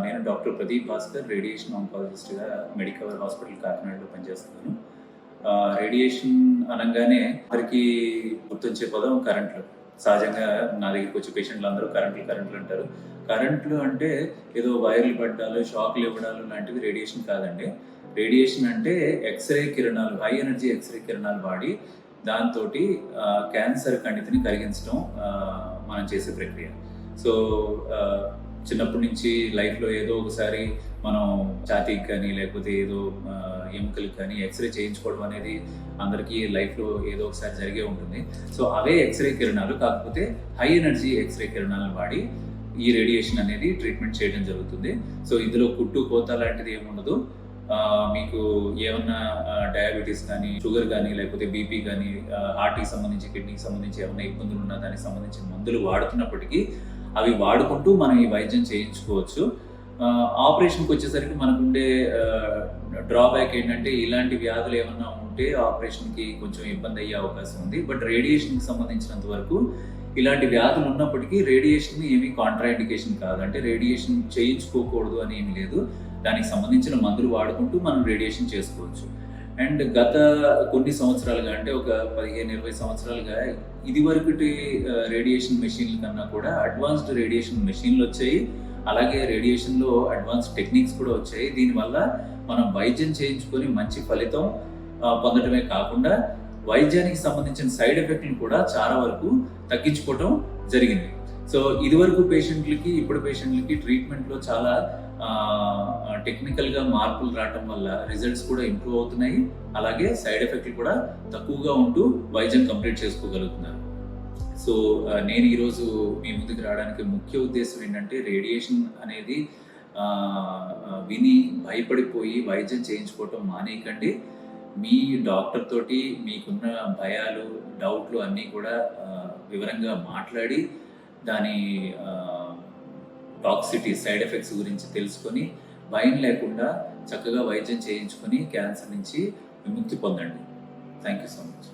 నేను doctor Pradeep Bhaskar, radiation ఆంకాలజిస్ట్‌గా Medicover hospital కాకినాడలో పనిచేస్తున్నాను. రేడియేషన్ అనంగానే అందరికీ గుర్తొచ్చే పదం కరెంట్లు. సహజంగా నా దగ్గరికి వచ్చే పేషెంట్లు అందరూ కరెంట్లు అంటారు. కరెంట్లు అంటే ఏదో వైర్లు పడ్డాలు, షాక్‌లు ఇవ్వడాలు లాంటివి రేడియేషన్ కాదండి. రేడియేషన్ అంటే ఎక్స్‌రే కిరణాలు, హై ఎనర్జీ ఎక్స్‌రే కిరణాలు వాడి దాంతోటి క్యాన్సర్ కణితిని కరిగించడం మనం చేసే ప్రక్రియ. సో చిన్నప్పటి నుంచి లైఫ్‌లో ఏదో ఒకసారి మనం ఛాతీకి కానీ, లేకపోతే ఏదో ఎముకలకి కానీ ఎక్స్‌రే చేయించుకోవడం అనేది అందరికీ లైఫ్‌లో ఏదో ఒకసారి జరిగే ఉంటుంది. సో అవే ఎక్స్‌రే కిరణాలు, కాకపోతే హై ఎనర్జీ ఎక్స్‌రే కిరణాలను వాడి ఈ రేడియేషన్ అనేది ట్రీట్మెంట్ చేయడం జరుగుతుంది. సో ఇందులో కుట్టు, కోత లాంటిది ఏముండదు. మీకు ఏమన్నా డయాబెటీస్ కానీ, షుగర్ కానీ, లేకపోతే బీపీ కానీ, హార్ట్‌కి సంబంధించి, కిడ్నీకి సంబంధించి ఏమన్నా ఇబ్బందులు ఉన్నా దానికి సంబంధించిన మందులు వాడుతున్నప్పటికీ అవి వాడుకుంటూ మనం ఈ వైద్యం చేయించుకోవచ్చు. ఆపరేషన్‌కి వచ్చేసరికి మనకుండే డ్రాబ్యాక్ ఏంటంటే ఇలాంటి వ్యాధులు ఏమన్నా ఉంటే ఆపరేషన్‌కి కొంచెం ఇబ్బంది అయ్యే అవకాశం ఉంది. బట్ రేడియేషన్‌కి సంబంధించినంత వరకు ఇలాంటి వ్యాధులు ఉన్నప్పటికీ రేడియేషన్ ఏమీ కాంట్రాఇండికేషన్ కాదు. అంటే రేడియేషన్ చేయించుకోకూడదు అని ఏమీ లేదు. దానికి సంబంధించిన మందులు వాడుకుంటూ మనం రేడియేషన్ చేసుకోవచ్చు. అండ్ గత కొన్ని సంవత్సరాలుగా, అంటే ఒక 15-20 సంవత్సరాలుగా ఇదివరకటి రేడియేషన్ మెషిన్ల కన్నా కూడా అడ్వాన్స్డ్ రేడియేషన్ మెషిన్లు వచ్చాయి. అలాగే రేడియేషన్లో అడ్వాన్స్డ్ టెక్నిక్స్ కూడా వచ్చాయి. దీనివల్ల మనం వైద్యం చేయించుకొని మంచి ఫలితం పొందడమే కాకుండా వైద్యానికి సంబంధించిన సైడ్ ఎఫెక్ట్లను కూడా చాలా వరకు తగ్గించుకోవటం జరిగింది. సో ఇదివరకు పేషెంట్లకి, ఇప్పుడు పేషెంట్లకి ట్రీట్మెంట్లో చాలా టెక్నికల్గా మార్పులు రావటం వల్ల రిజల్ట్స్ కూడా ఇంప్రూవ్ అవుతున్నాయి. అలాగే సైడ్ ఎఫెక్ట్లు కూడా తక్కువగా ఉంటూ వైద్యం కంప్లీట్ చేసుకోగలుగుతున్నారు. సో నేను ఈరోజు మీ ముందుకు రావడానికి ముఖ్య ఉద్దేశం ఏంటంటే, రేడియేషన్ అనేది విని భయపడిపోయి వైద్యం చేయించుకోవటం మానేయకండి. మీ డాక్టర్ తోటి మీకున్న భయాలు, డౌట్లు అన్నీ కూడా వివరంగా మాట్లాడి దాని టాక్సిటీ, సైడ్ ఎఫెక్ట్స్ గురించి తెలుసుకొని భయం లేకుండా చక్కగా వైద్యం చేయించుకొని క్యాన్సర్ నుంచి విముక్తి పొందండి. Thank you so much.